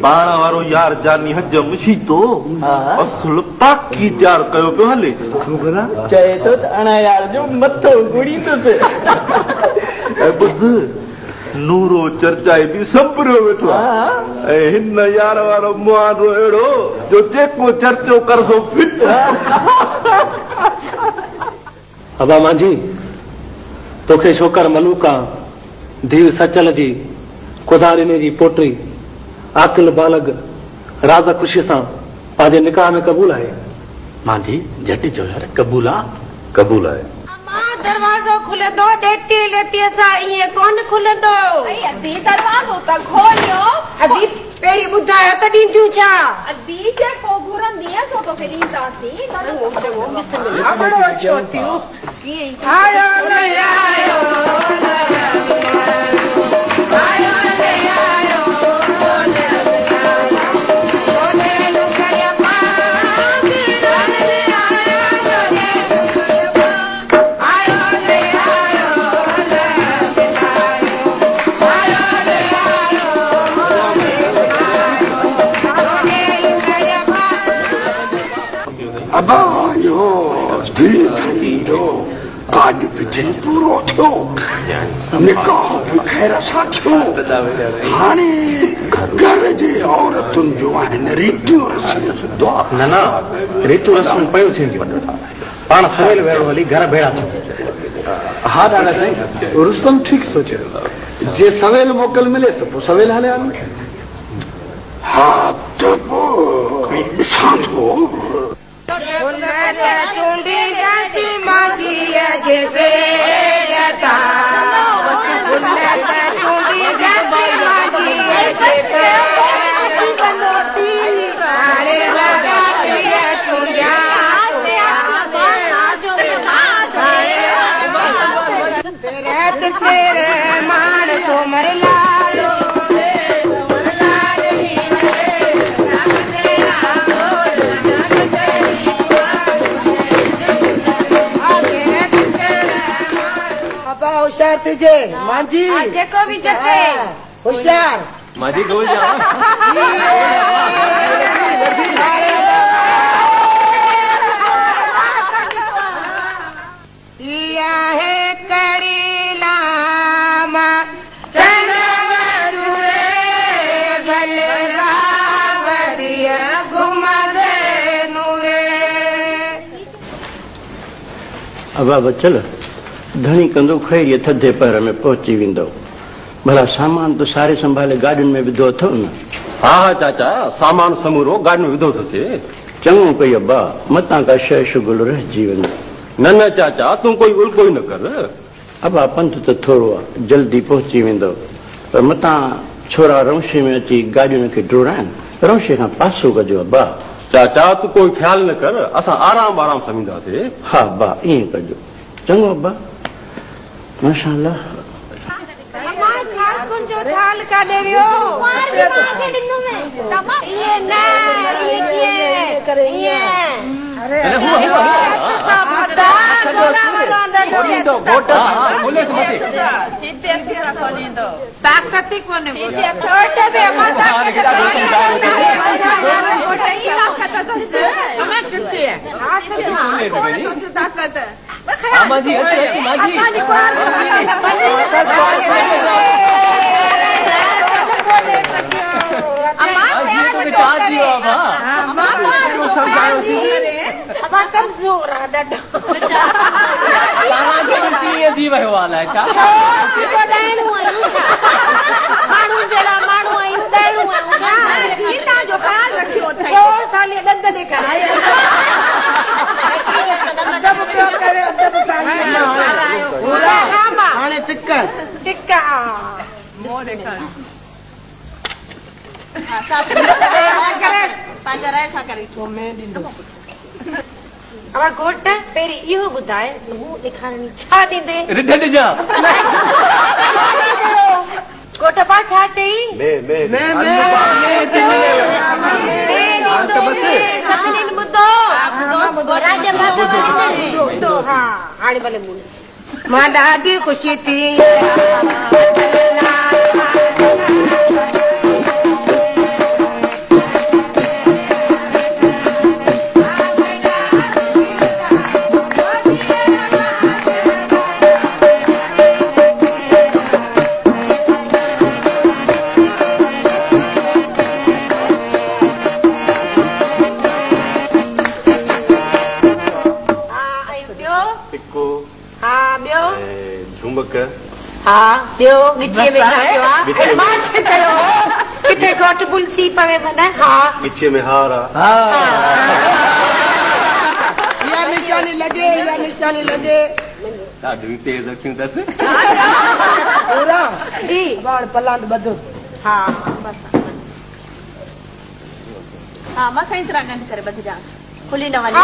पाण वारो यार जानी हजम शीतो असुल ताकी तैयार कयो पियो हले चए तो अणा यार जो मथो गुड़ींदुसि ॿुध नूरो चर्चाए बि संभरियो वेठो आहे ऐं हिन यार वारो मुआरो अहिड़ो जो जेको चर्चो करसो फिट अबा मांझी तोखे छोकर मलूका धीउ सचल जी खुदारिने जी पोटी आकिल बालग राज़ ख़ुशीअ सां पंहिंजे निकाह में क़बूल आहे मांझी झटि चयो यार क़बूल आहे दरवाजो खुले दो डेटी लेती सा ये कौन खुले दो अदी दरवाजो त खोलियो अदी पेरी बुधायो त दीजू छा अदी के को घुरंदी है सो तो फिर इंतासी तने वो बिस्मिल्लाह बड़ो छोटियो की आयो ले आयो आयो ले आयो काज विधि पूरो थियो निकाह भी खैर सां थियो हाणे घर जे औरतुनि जो आहिनि रीतियूं रस्मूं न रीतियूं रस्मूं पयूं थींदियूं पाण सवेल वेड़ो हली घर भेड़ा थियो हा ॾाढा साईं रुस्तम ठीकु थो चए जे सवेल मोकल मिले त पोइ सवेल हले हल हा त पोइ ॾिसां थो चूंडी जाती माजी जैसे जाता चूंडी जाती माजी जैसे अरे लगा चूड़िया तेरे मान सो मर लालो होशियार तुझे मांझी जेको भी चके होशियार मांझी गोल जा या है कड़ी लामा तनवरुरे बलरावदिया घुमदे नूरे अबा बचल धणी कंदो खैरीअ थधे पैर में पहुची वेंदो भला सामान तो सारे संभाले गाॾियुनि में विधो अथव न हा हा चाचा सामान समूरो गाॾी में विधो अथसि चङो कई अबा मतां का शइ शुगुल रहिजी वञे न चाचा तूं कोई उल्को ई न कर अबा पंथ त थोरो आहे जल्दी पहुची वेंदो पर मतां छोरा रौशे में अची गाॾियुनि खे डोड़ाइनि रौशे खां पासो कजो अबा चाचा तूं कोई ख़्यालु न कर असां आराम आराम सां वेंदासीं हा बा ईअं कजो चङो अबा माशाअल्लाह जो थाल का दे रियो मार के दिनो में तमा ये ना ये करे ये अरे सब बता सोना वाला दो गोटा बोले से मत सीधे के रखो दो ताकत कोने सीधे छोटे बे माता गोटा ही ताकत तो से समझ सकते हैं हां से ताकत मांझी मांझी कमजोर थी वियो आहे माण्हू जहिड़ा माण्हू आहियूं तहिड़ो ख़्यालु रखियो अथई साल ॾंद ॾेखारायो हाणे टिक टिक घोट पहिरीं इहो ॿुधाए मुंहुं ॾेखारणी छा ॾींदे घोट पा छा चई सभिनीनि ॿुधो हा हाणे भले मां ॾाढी ख़ुशी थी हाँ ॿियो ॻिचे में छा पियो आहे मां छा चयो किथे घोट पुलसी पवे मन हा ॻिचे में हार आहे या निशानी लगे ॾाढी तेज़ अखियूं अथसि पूरा जी बाण पलांड बधो हा बस हा मां सही तरह गंढ करे ॿधजांसि खुली न वञे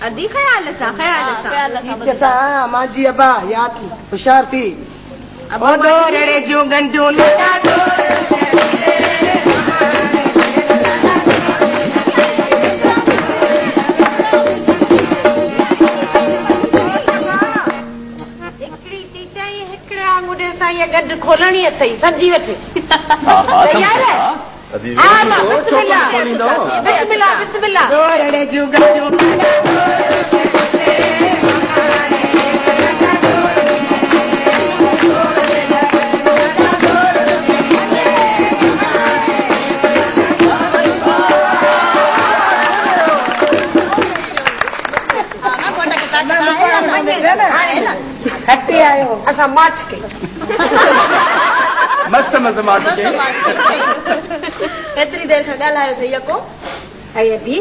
अदी ख़्याल सां मांजी अबा याद होशियार थी ओ दो रड़े जो गंडो लगा दो हिकिड़ी चीज चाहिए हिकिड़ा मुंडे सां ये गंढ खोलणी अथई समझी वठ तयार है हाँ मां बिस्मिल्लाह दो रड़े जो गंडो खटी आयो असां माठ के मस्त मार के एतिरी देर खां ॻाल्हायो अथई यको अई अभी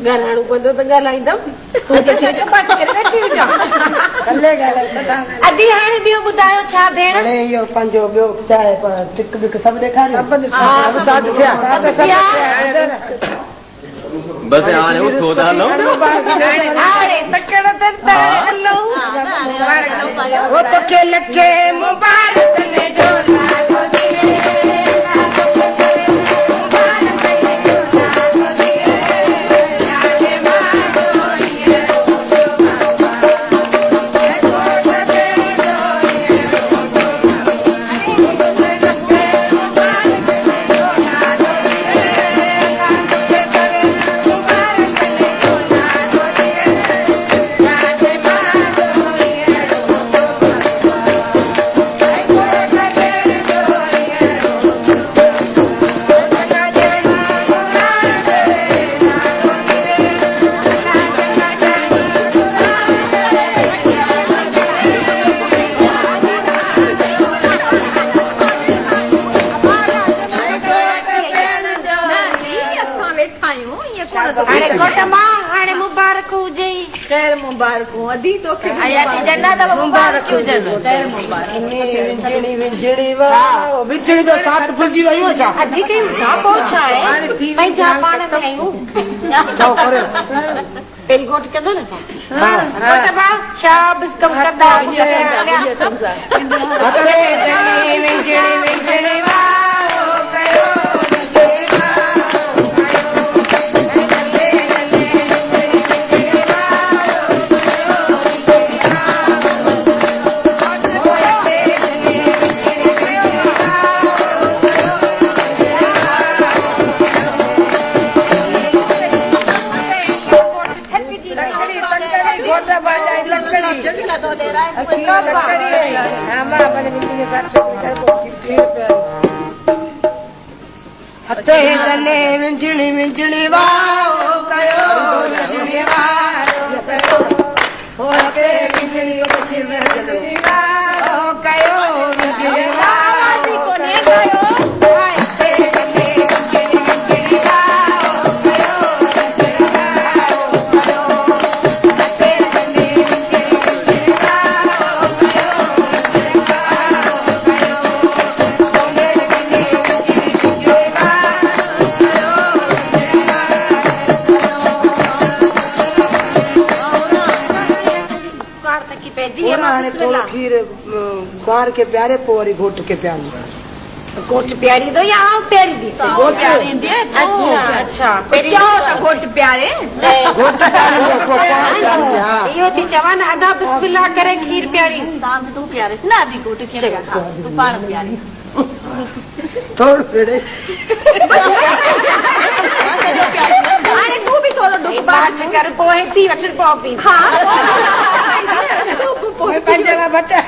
ॻाल्हाइणो पवंदो त ॻाल्हाईंदमि तूं त सिर्फ़ु माठ करे वेठी हुजां कल्ले ॻाल्हाए अदी हाणे ॿियो ॿुधायो छा भेण हाणे इहो पंहिंजो ॿियो ॿुधाए पर टिक बिक सभु ॾेखारियो बस हाणे उथो त हलो हाणे तकड़ त हलो वो तोखे लखे मुबारक ने जो लाडो हाणे घोट मां हाणे मुबारक हुजे ख़ैर मुबारकूं अदी तोखे मुबारक हुजनि बिजली जो साथ फुलजी वियो छा अधी कई ना पहुचा है पंहिंजा पाण में आहियूं जाओ करे पहिरीं घोट कंदो न घोट मां छा बिस कम कंदा हथे गले विंजड़ी विंजड़ी वाओ कयो विंजड़ी वाओ होते विंजड़ी विंजड़ी वाओ कयो विंजड़ी वाओ कोने कयो खीर बार के प्यारे पोरी घोट के प्यारी घोट प्यारी दो या आप प्यारी दी से घोट प्यारी दी अच्छा अच्छा पहिरीं चओ त घोट प्यारे घोट इहो थी चवां न अदा बिस्मिल्लाह करे खीर प्यारी शाम तूं प्यारेसि न अदी घोट खे तूं पाण प्यारी थोड़ो पेड़े हाणे तूं बि थोरो डुक बात कर पोइ पी वठनि पोइ पी हा पोइ पंहिंजा बचा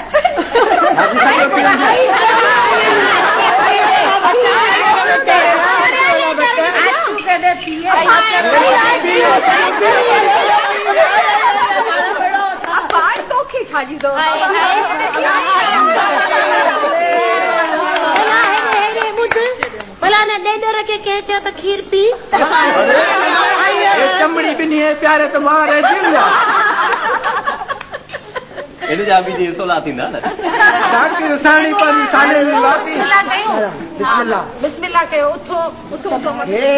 तोखे छाजी भला ने ॾेॾर खे के चयो त खीर पी चमड़ी बिनी है प्यारे तो मारे दिल इन जा भी जी सोला थींदा न साकी साणी पानी साले में वाती बिस्मिल्लाह बिस्मिल्लाह कयो उथो उथो उथो हे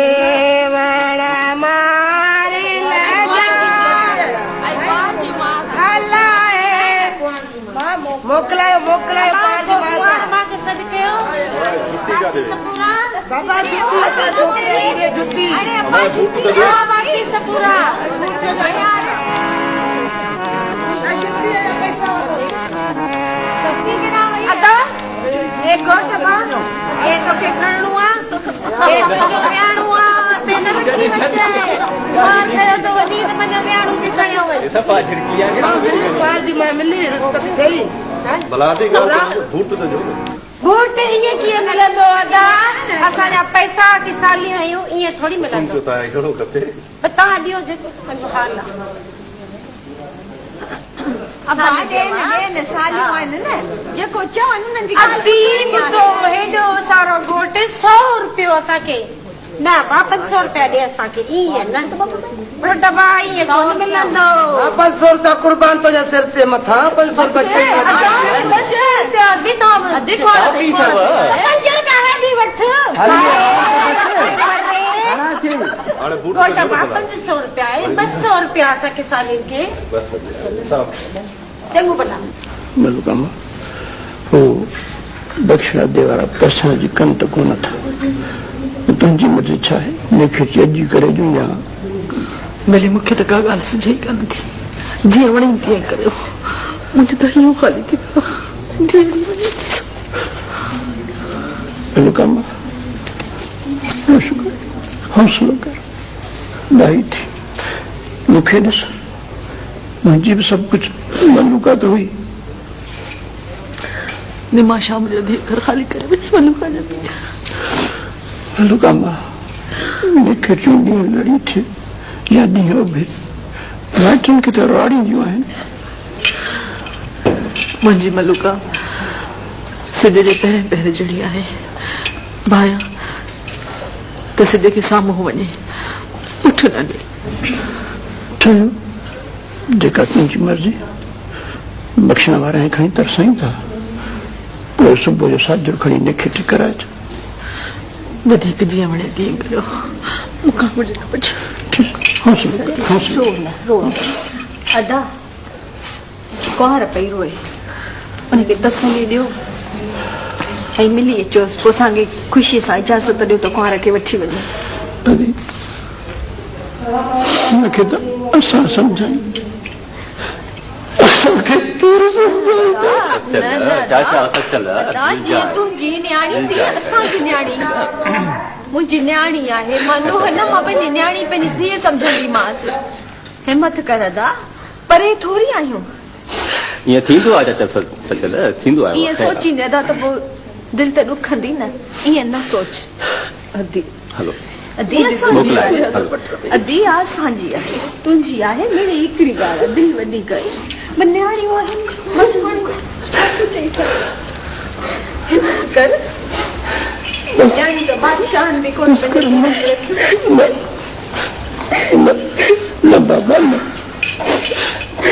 वड़ा मारे लगा हलाए मोकलायो मोकलायो मां के सदके बाबा जी जुती अरे अम्मा जुती बाबा जी सपूरा अदा एक घोट मां ए तो के खणणो आ ए तो व्याणो आ पेन रखी बच्चे मां थे तो वदी त मन व्याणो के खणयो वे सफा झिड़की आ पार जी मां मिली रुस्तक गई भलाती ॻाल्हि भूत त जो भूत ये कीअं मिलंदो अदा असांजा पैसा असीं सालियूं आहियूं ईअं थोरी मिलंदो त घणो खपे तव्हां ॾियो जेको पंहिंजो हाल आहे अब सालियूं आहिनि न जेको चवनि उन्हनि जी अदी ॿुधो हेॾो सारो घोट 100 रुपयो असांखे न 500 रुपया ॾे असांखे ईअं न दबा ईअं कोन मिलंदो 500 रुपया कुर्बान तो सिर ते मथा 500 हाणे बूट 500 रुपया आहे 200 रुपया असांखे सालियुनि खे चङो भला मलुकामा हो दक्षिणा दे वारा पैसा जी कन त कोन था तुंहिंजी मर्ज़ी छा आहे मूंखे चइजी करे ॾियूं या भले मूंखे त का ॻाल्हि सुझे ई कान थी जीअं वणे तीअं करियो मुंहिंजो त हीअं ख़ाली थी पियो मलुकामा हौसलो कर दाई थी मूंखे ॾिस मुंहिंजी बि सभु कुझु मलुका त हुई निमा शाम जो धी घर ख़ाली करे वञी मलुका जा पी मलुकामा मूंखे चूंडियूं लड़ी थी या ॾींहं उभे माइटनि खे त राड़ींदियूं आहिनि मुंहिंजी मलुका सिज जे पहिरें पहिरें जड़ी आहे भाया त सिज खे साम्हूं वञे पुठ न ॾे ठहियो जेका तुंहिंजी मर्ज़ी बख़्शण वारा ऐं खणी तरसाईं था पोइ सुबुह जो साजो खणी नेखे टिकराइजो वधीक जीअं वणे तीअं करियो मूंखां कुझु न पुछो रो अदा कुंवार पई रोए उनखे तसली ॾियो ऐं मिली अचोसि पोइ असांखे ख़ुशीअ सां इजाज़त ॾियो त कुंवार खे वठी वञे तॾहिं हुनखे त असां सम्झायूं असांखे केरु सम्झाए चाचा सचल तुंहिंजी न्याणी थी असांजी न्याणी मुंहिंजी न्याणी आहे मां नूह न मां पंहिंजी न्याणी पंहिंजी धीअ सम्झंदीमांसि हिमत कर अदा परे थोरी आहियूं ईअं थींदो आहे चाचा सचल थींदो आहे ईअं सोचींदे अदा त पोइ दिलि त ॾुखंदी न ईअं न सोच अदी हलो अदी असांजी आहे अदी असांजी आहे तुंहिंजी आहे मिड़ी हिकिड़ी ॻाल्हि आहे दिलि वधीक आहे न्याणियूं आहिनि बसि हाणे चई हिमत कर न्याणी त बादशाहनि बि कोन न बाबा न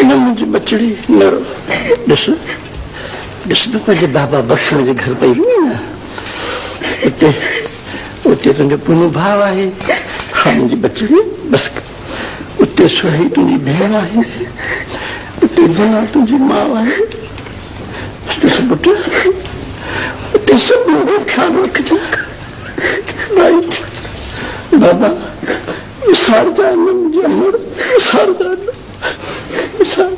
मुंहिंजी बचड़ी न रो ॾिस ॾिस न पंहिंजे बाबा बख़्शण जे घर पई हुई न उते उते तुंहिंजो पुनो भाउ आहे हा मुंहिंजी बचड़ी बसि उते सुही तुंहिंजी भेण आहे उते जना तुंहिंजी माउ आहे ॾिस पुटु उते सभु ख़्यालु रखिजो राइट बाबा विसारजा न मुंहिंजी अमर विसारजा न विसार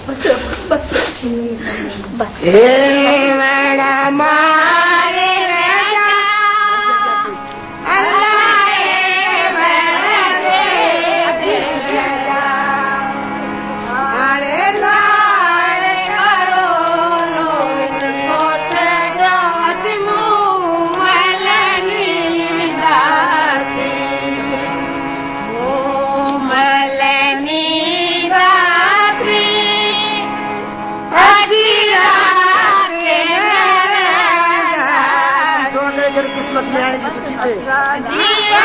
बस बस मारे वेचारी किस्मत में आने की सुठी थे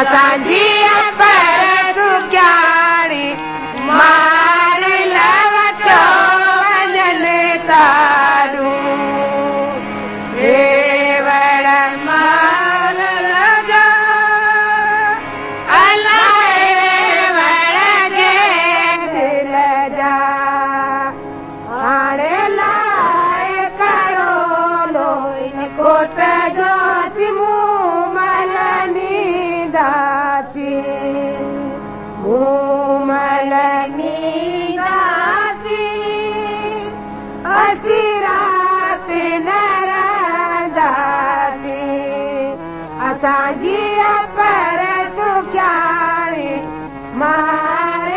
असांजी पर सुख्याणी मार लवटो वञनि तारूं देवड़ मार लॻा अलाए वण जे दिल जा हाणे लाए करोलो इन कोट जो सिमूं असांजी पर सुख्याणी मार